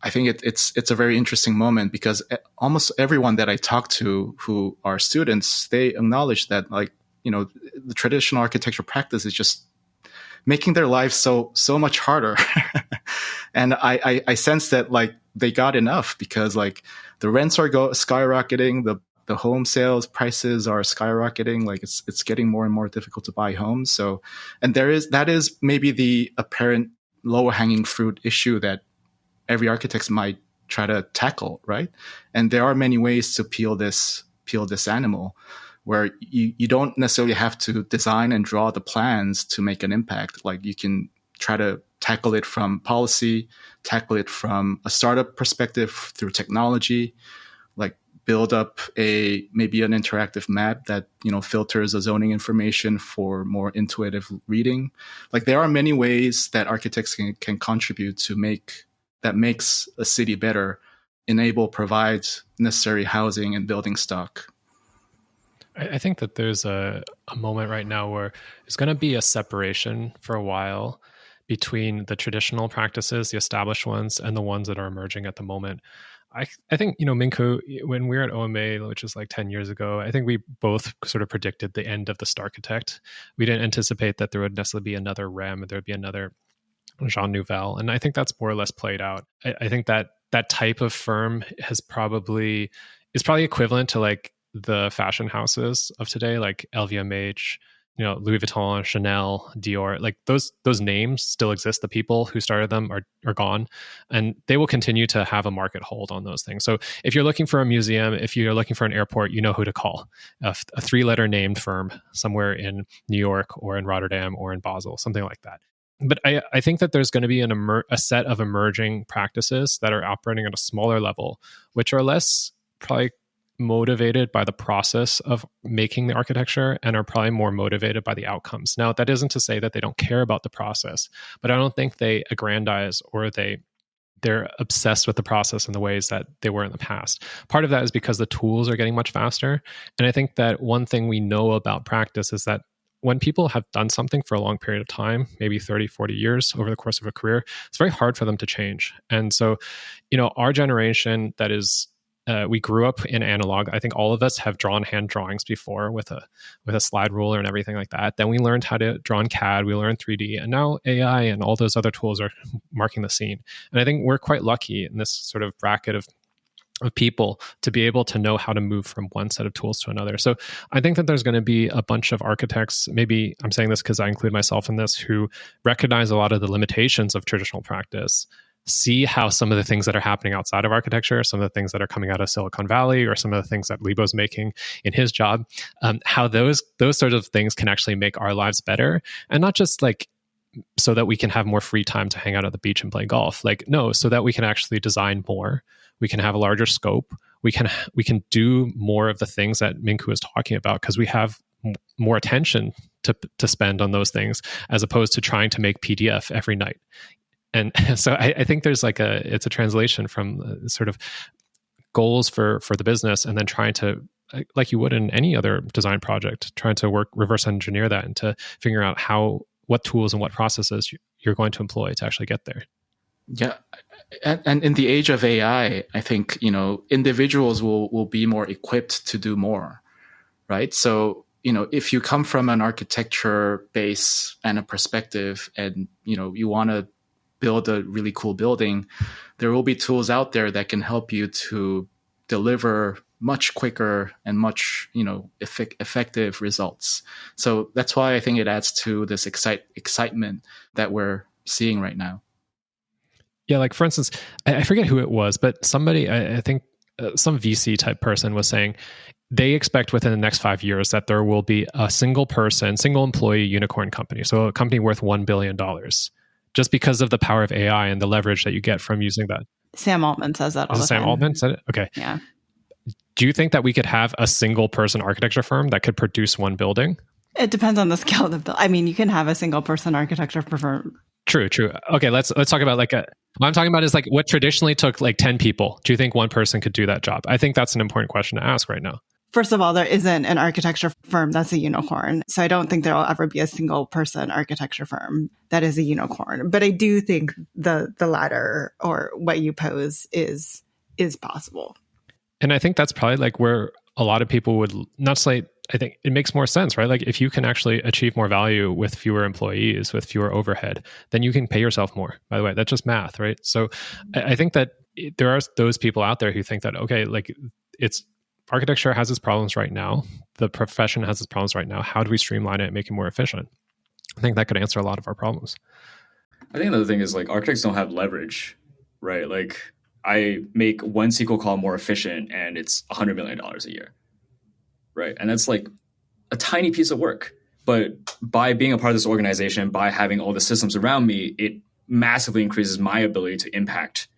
I think it's a very interesting moment because almost everyone that I talk to who are students, they acknowledge that the traditional architecture practice is just making their lives so much harder. And I sense that they got enough because the rents are skyrocketing, the home sales prices are skyrocketing. Like it's getting more and more difficult to buy homes. So, and that is maybe the apparent lower hanging fruit issue that every architect might try to tackle, right? And there are many ways to peel this animal, where you don't necessarily have to design and draw the plans to make an impact. Like you can try to tackle it from policy, tackle it from a startup perspective through technology, like build up maybe an interactive map that filters the zoning information for more intuitive reading. Like there are many ways that architects can contribute to makes a city better, provide necessary housing and building stock. I think that there's a moment right now where there's going to be a separation for a while between the traditional practices, the established ones, and the ones that are emerging at the moment. I think, Minkoo, when we were at OMA, which is like 10 years ago, I think we both sort of predicted the end of the Starchitect. We didn't anticipate that there would necessarily be another REM, there would be another Jean Nouvel. And I think that's more or less played out. I think that type of firm is probably equivalent to like the fashion houses of today, like LVMH, Louis Vuitton, Chanel, Dior. Like those names still exist. The people who started them are gone, and they will continue to have a market hold on those things. So if you're looking for a museum, if you're looking for an airport, you know who to call. A 3-letter named firm somewhere in New York or in Rotterdam or in Basel, something like that. But I think that there's going to be a set of emerging practices that are operating at a smaller level, which are less probably motivated by the process of making the architecture and are probably more motivated by the outcomes. Now, that isn't to say that they don't care about the process, but I don't think they aggrandize or they're obsessed with the process in the ways that they were in the past. Part of that is because the tools are getting much faster. And I think that one thing we know about practice is that when people have done something for a long period of time, maybe 30, 40 years over the course of a career, it's very hard for them to change. And so, our generation that is, we grew up in analog. I think all of us have drawn hand drawings before with a slide ruler and everything like that. Then we learned how to draw in CAD, we learned 3D, and now AI and all those other tools are marking the scene. And I think we're quite lucky in this sort of bracket of people to be able to know how to move from one set of tools to another. So I think that there's going to be a bunch of architects, maybe I'm saying this because I include myself in this, who recognize a lot of the limitations of traditional practice, see how some of the things that are happening outside of architecture, some of the things that are coming out of Silicon Valley, or some of the things that Libo's making in his job, how those sorts of things can actually make our lives better. And not just like so that we can have more free time to hang out at the beach and play golf. Like, no, so that we can actually design more. We can have a larger scope. We can do more of the things that Minkoo is talking about because we have more attention to spend on those things as opposed to trying to make PDF every night. And so I think there's it's a translation from sort of goals for the business, and then trying to, like you would in any other design project, trying to reverse engineer that into figuring out what tools and what processes you're going to employ to actually get there. Yeah. And in the age of AI, I think, individuals will be more equipped to do more, right? So, if you come from an architecture base and a perspective and, you want to build a really cool building, there will be tools out there that can help you to deliver much quicker and much, effective results. So that's why I think it adds to this excitement that we're seeing right now. Yeah, like for instance, I forget who it was, but somebody, I think some VC type person was saying they expect within the next 5 years that there will be a single employee unicorn company. So a company worth $1 billion just because of the power of AI and the leverage that you get from using that. Sam Altman says that all the time. Sam Altman said it? Okay. Yeah. Do you think that we could have a single person architecture firm that could produce one building? It depends on the scale of the build. I mean, you can have a single person architecture firm. True. Okay, let's talk about what I'm talking about is like what traditionally took like 10 people. Do you think one person could do that job? I think that's an important question to ask right now. First of all, there isn't an architecture firm that's a unicorn. So I don't think there will ever be a single person architecture firm that is a unicorn. But I do think the latter or what you pose is possible. And I think that's probably like where a lot of people would not say, I think it makes more sense, right? Like if you can actually achieve more value with fewer employees, with fewer overhead, then you can pay yourself more. By the way, that's just math, right? So I think that there are those people out there who think that, okay, like architecture has its problems right now. The profession has its problems right now. How do we streamline it and make it more efficient? I think that could answer a lot of our problems. I think another thing is like architects don't have leverage, right? Like I make one SQL call more efficient and it's $100 million a year, right? And that's like a tiny piece of work. But by being a part of this organization, by having all the systems around me, it massively increases my ability to impact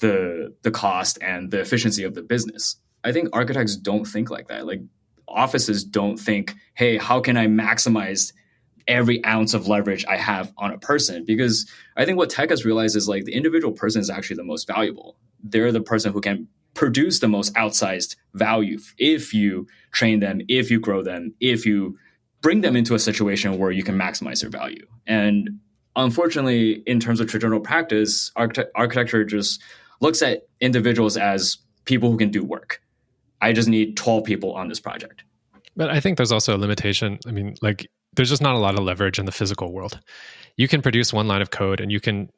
the cost and the efficiency of the business. I think architects don't think like that. Like offices don't think, hey, how can I maximize every ounce of leverage I have on a person? Because I think what tech has realized is like the individual person is actually the most valuable. They're the person who can produce the most outsized value if you train them, if you grow them, if you bring them into a situation where you can maximize their value. And unfortunately, in terms of traditional practice, architecture just looks at individuals as people who can do work. I just need 12 people on this project. But I think there's also a limitation. I mean, like there's just not a lot of leverage in the physical world. You can produce one line of code and you can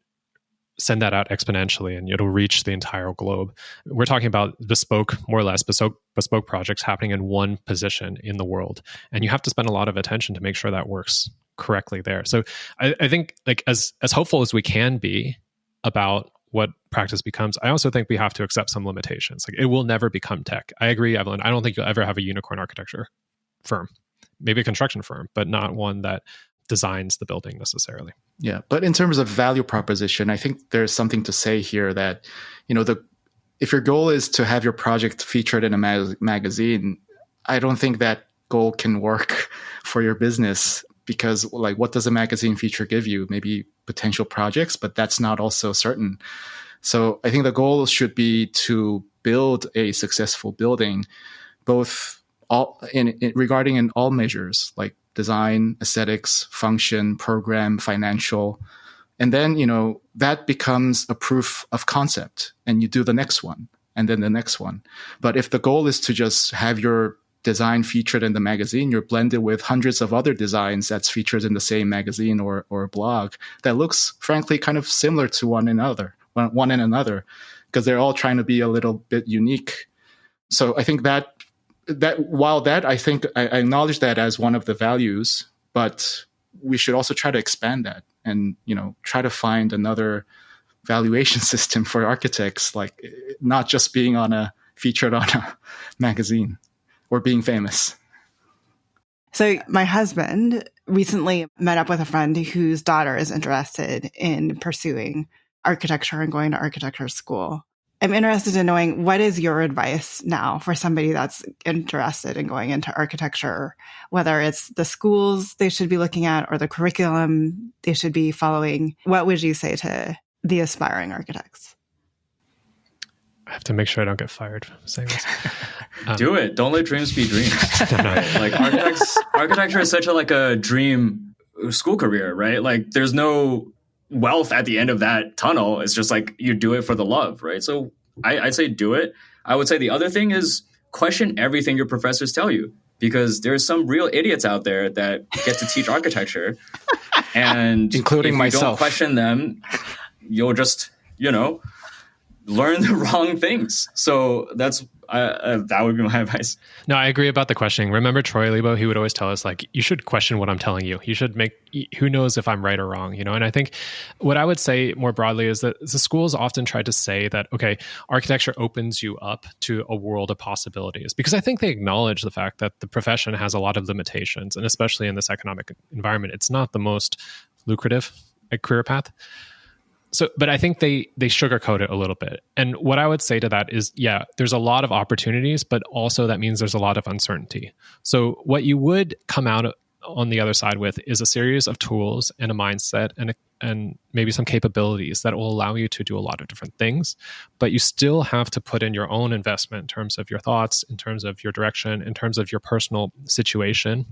send that out exponentially and it'll reach the entire globe. We're talking about more or less bespoke projects happening in one position in the world. And you have to spend a lot of attention to make sure that works correctly there. So I think like as hopeful as we can be about what practice becomes, I also think we have to accept some limitations. Like it will never become tech. I agree, Evelyn. I don't think you'll ever have a unicorn architecture firm, maybe a construction firm, but not one that designs the building necessarily. Yeah, but in terms of value proposition, I think there's something to say here that, if your goal is to have your project featured in a magazine, I don't think that goal can work for your business because, like, what does a magazine feature give you? Maybe potential projects, but that's not also certain. So I think the goal should be to build a successful building, both regarding in all measures, like design, aesthetics, function, program, financial. And then, that becomes a proof of concept and you do the next one and then the next one. But if the goal is to just have your design featured in the magazine, you're blended with hundreds of other designs that's featured in the same magazine or blog that looks, frankly, kind of similar to one another, because they're all trying to be a little bit unique. So I think that while that, I think I acknowledge that as one of the values, but we should also try to expand that and, try to find another valuation system for architects, like not just being featured on a magazine or being famous. So my husband recently met up with a friend whose daughter is interested in pursuing architecture and going to architecture school. I'm interested in knowing, what is your advice now for somebody that's interested in going into architecture, whether it's the schools they should be looking at or the curriculum they should be following? What would you say to the aspiring architects? I have to make sure I don't get fired for saying this. Do it. Don't let dreams be dreams. Right? Like architecture is such a dream school career, right? Like there's no wealth at the end of that tunnel. It's just like you do it for the love, right? So I'd say do it. I would say the other thing is question everything your professors tell you, because there's some real idiots out there that get to teach architecture, and including if you myself. don't question them, you'll just, learn the wrong things. So that would be my advice. No, I agree about the questioning. Remember Troy Libo? He would always tell us, like, you should question what I'm telling you. You should who knows if I'm right or wrong, And I think what I would say more broadly is that the schools often try to say that, okay, architecture opens you up to a world of possibilities, because I think they acknowledge the fact that the profession has a lot of limitations, and especially in this economic environment, it's not the most lucrative career path. So, but I think they sugarcoat it a little bit. And what I would say to that is, yeah, there's a lot of opportunities, but also that means there's a lot of uncertainty. So what you would come out on the other side with is a series of tools and a mindset and maybe some capabilities that will allow you to do a lot of different things. But you still have to put in your own investment in terms of your thoughts, in terms of your direction, in terms of your personal situation,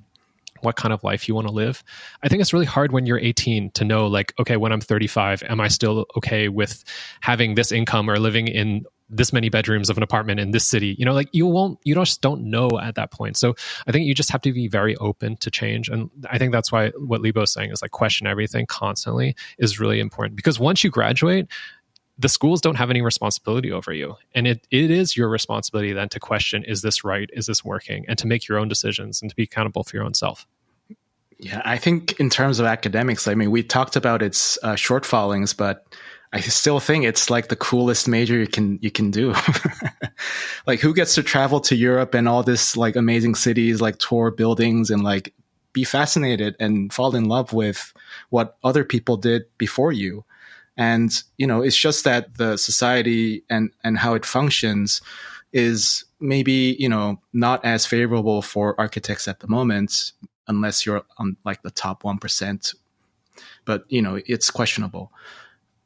what kind of life you want to live. I think it's really hard when you're 18 to know, like, okay, when I'm 35, am I still okay with having this income or living in this many bedrooms of an apartment in this city? You just don't know at that point. So I think you just have to be very open to change. And I think that's why what Libo is saying is, like, question everything constantly is really important, because once you graduate, the schools don't have any responsibility over you. And it is your responsibility then to question, is this right? Is this working? And to make your own decisions and to be accountable for your own self. Yeah, I think in terms of academics, I mean, we talked about its shortfallings, but I still think it's like the coolest major you can do. Like, who gets to travel to Europe and all this, like, amazing cities, like tour buildings and, like, be fascinated and fall in love with what other people did before you? And, it's just that the society and how it functions is maybe, not as favorable for architects at the moment, unless you're on, like, the top 1%. But, it's questionable.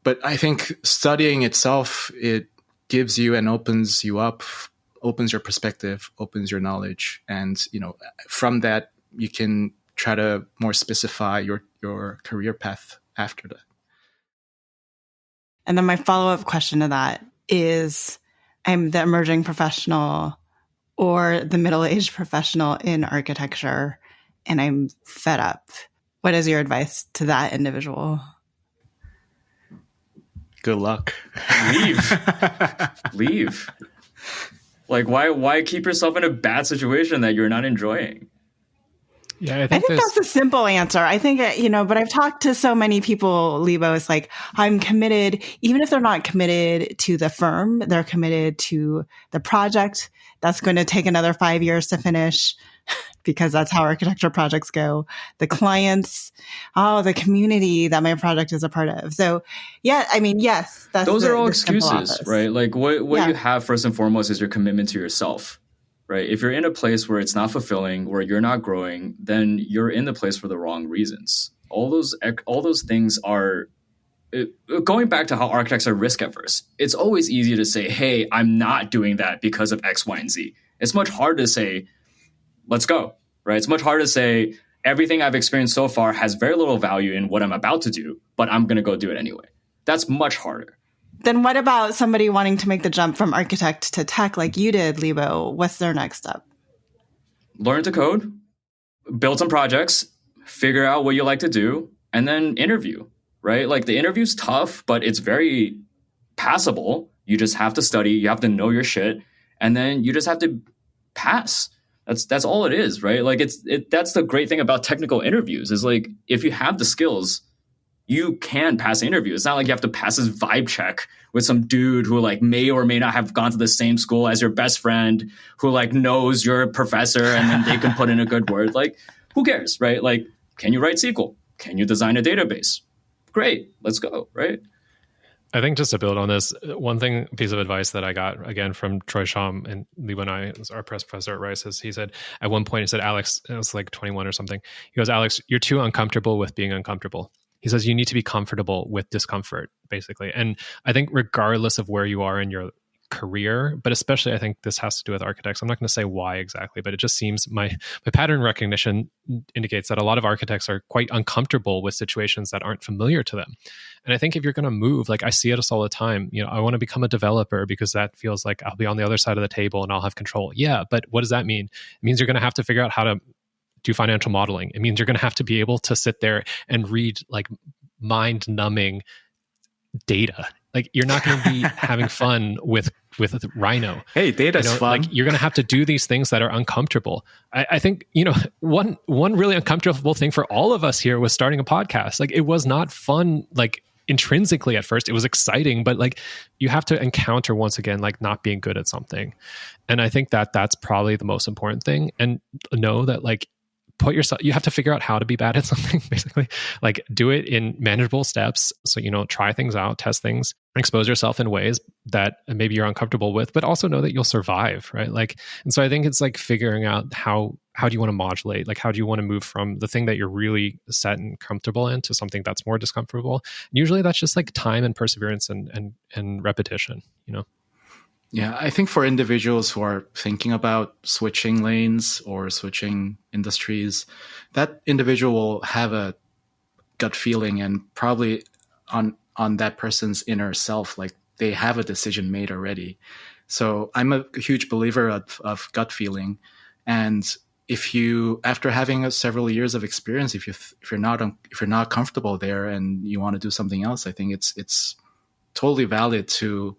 But I think studying itself, it gives you and opens you up, opens your perspective, opens your knowledge. And, from that, you can try to more specify your career path after that. And then my follow-up question to that is, I'm the emerging professional or the middle-aged professional in architecture, and I'm fed up. What is your advice to that individual? Good luck. Leave. Like, why keep yourself in a bad situation that you're not enjoying? Yeah, I think that's a simple answer. I think, but I've talked to so many people, Libo, it's like, I'm committed, even if they're not committed to the firm, they're committed to the project that's going to take another 5 years to finish, because that's how architecture projects go. The clients, the community that my project is a part of. So, yeah, I mean, yes, those are all excuses, right? Like, what you have first and foremost is your commitment to yourself. Right? If you're in a place where it's not fulfilling, where you're not growing, then you're in the place for the wrong reasons. All those things are going back to how architects are risk averse. It's always easy to say, hey, I'm not doing that because of X, Y, and Z. It's much harder to say, let's go, right? It's much harder to say, everything I've experienced so far has very little value in what I'm about to do, but I'm going to go do it anyway. That's much harder. Then what about somebody wanting to make the jump from architect to tech like you did, Libo? What's their next step? Learn to code, build some projects, figure out what you like to do, and then interview, right? Like, the interview's tough, but it's very passable. You just have to study, you have to know your shit, and then you just have to pass. That's all it is, right? Like, that's the great thing about technical interviews is, like, if you have the skills, you can pass the interview. It's not like you have to pass this vibe check with some dude who, like, may or may not have gone to the same school as your best friend, who, like, knows you're a professor, and then they can put in a good word. Like, who cares, right? Like, can you write SQL? Can you design a database? Great, let's go, right? I think just to build on this, piece of advice that I got, again, from Troy Sham and Libo and I, was our press professor at Rice, is he said, at one point, he said, Alex, it was like 21 or something. He goes, Alex, you're too uncomfortable with being uncomfortable. He says, you need to be comfortable with discomfort, basically. And I think regardless of where you are in your career, but especially I think this has to do with architects. I'm not going to say why exactly, but it just seems my pattern recognition indicates that a lot of architects are quite uncomfortable with situations that aren't familiar to them. And I think if you're going to move, like I see it all the time, I want to become a developer because that feels like I'll be on the other side of the table and I'll have control. Yeah, but what does that mean? It means you're going to have to figure out how to do financial modeling. It means you're going to have to be able to sit there and read like mind-numbing data. Like you're not going to be having fun with Rhino. Hey, data's fun. Like you're going to have to do these things that are uncomfortable. I think one really uncomfortable thing for all of us here was starting a podcast. Like it was not fun. Like intrinsically at first, it was exciting, but like you have to encounter once again like not being good at something. And I think that that's probably the most important thing. And know that like you have to figure out how to be bad at something, basically. Like do it in manageable steps. So, try things out, test things, expose yourself in ways that maybe you're uncomfortable with, but also know that you'll survive, right? Like, and so I think it's like figuring out how do you want to modulate? Like, how do you want to move from the thing that you're really set and comfortable in to something that's more discomfortable? And usually that's just like time and perseverance and repetition, Yeah, I think for individuals who are thinking about switching lanes or switching industries, that individual will have a gut feeling and probably on that person's inner self, like they have a decision made already. So I'm a huge believer of gut feeling. And if you, after having several years of experience, if you're not comfortable there and you want to do something else, I think it's totally valid to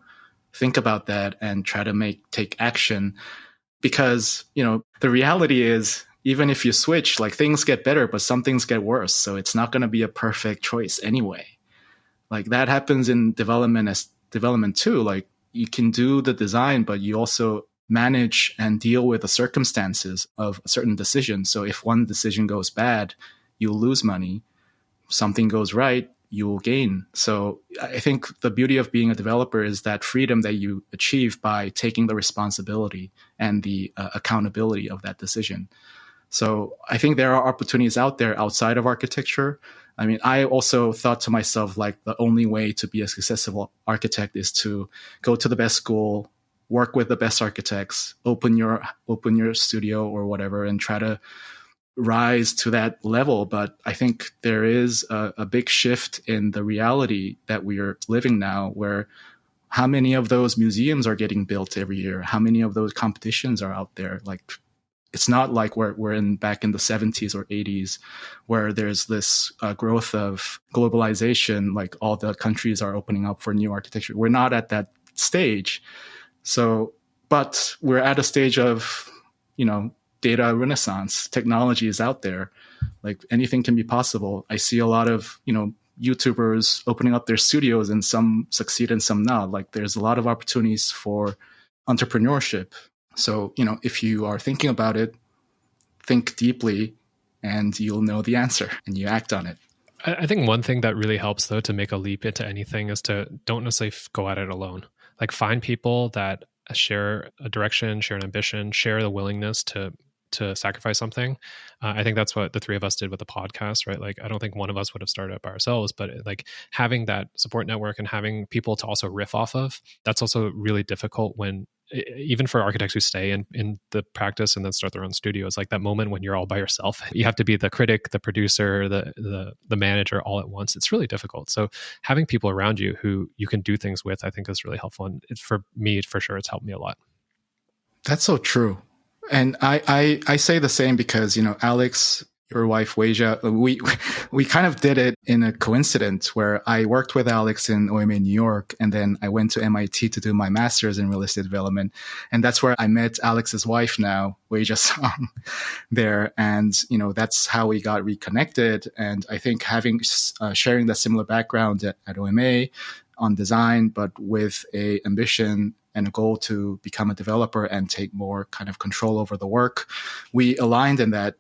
think about that and try to take action, because the reality is even if you switch, like things get better, but some things get worse. So it's not going to be a perfect choice anyway. Like that happens in development too. Like you can do the design, but you also manage and deal with the circumstances of a certain decision. So if one decision goes bad, you'll lose money. Something goes right, you will gain. So I think the beauty of being a developer is that freedom that you achieve by taking the responsibility and the accountability of that decision. So I think there are opportunities out there outside of architecture. I mean, I also thought to myself, like the only way to be a successful architect is to go to the best school, work with the best architects, open your studio or whatever, and try to rise to that level. But I think there is a big shift in the reality that we are living now, where how many of those museums are getting built every year? How many of those competitions are out there? Like, it's not like we're back in the 70s or 80s where there's this growth of globalization, like all the countries are opening up for new architecture. We're not at that stage. So, but we're at a stage of, data renaissance. Technology is out there. Like anything can be possible. I see a lot of, YouTubers opening up their studios, and some succeed and some not. Like there's a lot of opportunities for entrepreneurship. So, if you are thinking about it, think deeply and you'll know the answer and you act on it. I think one thing that really helps though to make a leap into anything is to don't necessarily go at it alone. Like find people that share a direction, share an ambition, share the willingness to sacrifice something. I think that's what the three of us did with the podcast, right? Like, I don't think one of us would have started it by ourselves, but like having that support network and having people to also riff off of, that's also really difficult when, even for architects who stay in the practice and then start their own studio, it's like that moment when you're all by yourself. You have to be the critic, the producer, the manager all at once. It's really difficult. So having people around you who you can do things with, I think is really helpful. And for me, for sure, it's helped me a lot. That's so true. And I say the same because, Alex, your wife, Weijia, we kind of did it in a coincidence where I worked with Alex in OMA New York, and then I went to MIT to do my master's in real estate development. And that's where I met Alex's wife now, Weijia Song, there. And, that's how we got reconnected. And I think sharing that similar background at OMA on design, but with a ambition and a goal to become a developer and take more kind of control over the work, we aligned in that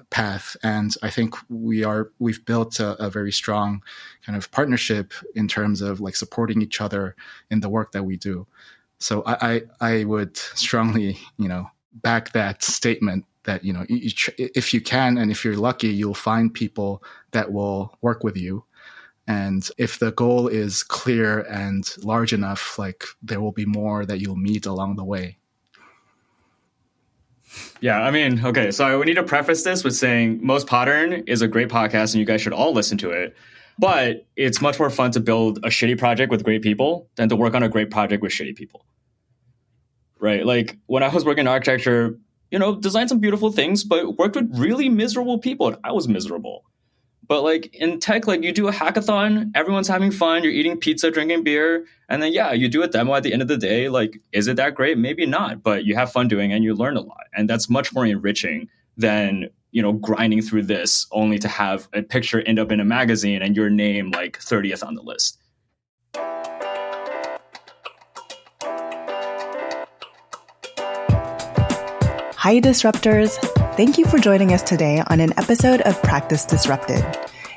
path. And I think we've built a very strong kind of partnership in terms of like supporting each other in the work that we do. So I would strongly, back that statement that, if you can, and if you're lucky, you'll find people that will work with you. And if the goal is clear and large enough, like there will be more that you'll meet along the way. Yeah, I mean, okay, so we need to preface this with saying Most Podern is a great podcast and you guys should all listen to it. But it's much more fun to build a shitty project with great people than to work on a great project with shitty people. Right? Like when I was working in architecture, designed some beautiful things, but worked with really miserable people. And I was miserable. But like in tech, like you do a hackathon, everyone's having fun, you're eating pizza, drinking beer, and then you do a demo at the end of the day. Like, is it that great? Maybe not, but you have fun doing it and you learn a lot. And that's much more enriching than, grinding through this only to have a picture end up in a magazine and your name like 30th on the list. Hi, Disruptors. Thank you for joining us today on an episode of Practice Disrupted.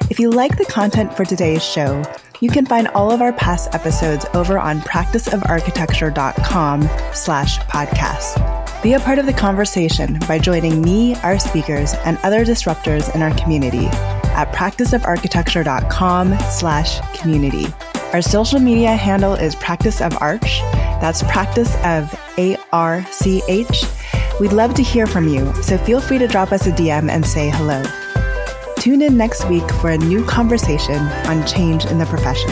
If you like the content for today's show, you can find all of our past episodes over on practiceofarchitecture.com/podcast. Be a part of the conversation by joining me, our speakers, and other disruptors in our community at practiceofarchitecture.com/community. Our social media handle is Practice of Arch. That's Practice of ARCH. We'd love to hear from you, so feel free to drop us a DM and say hello. Tune in next week for a new conversation on change in the profession.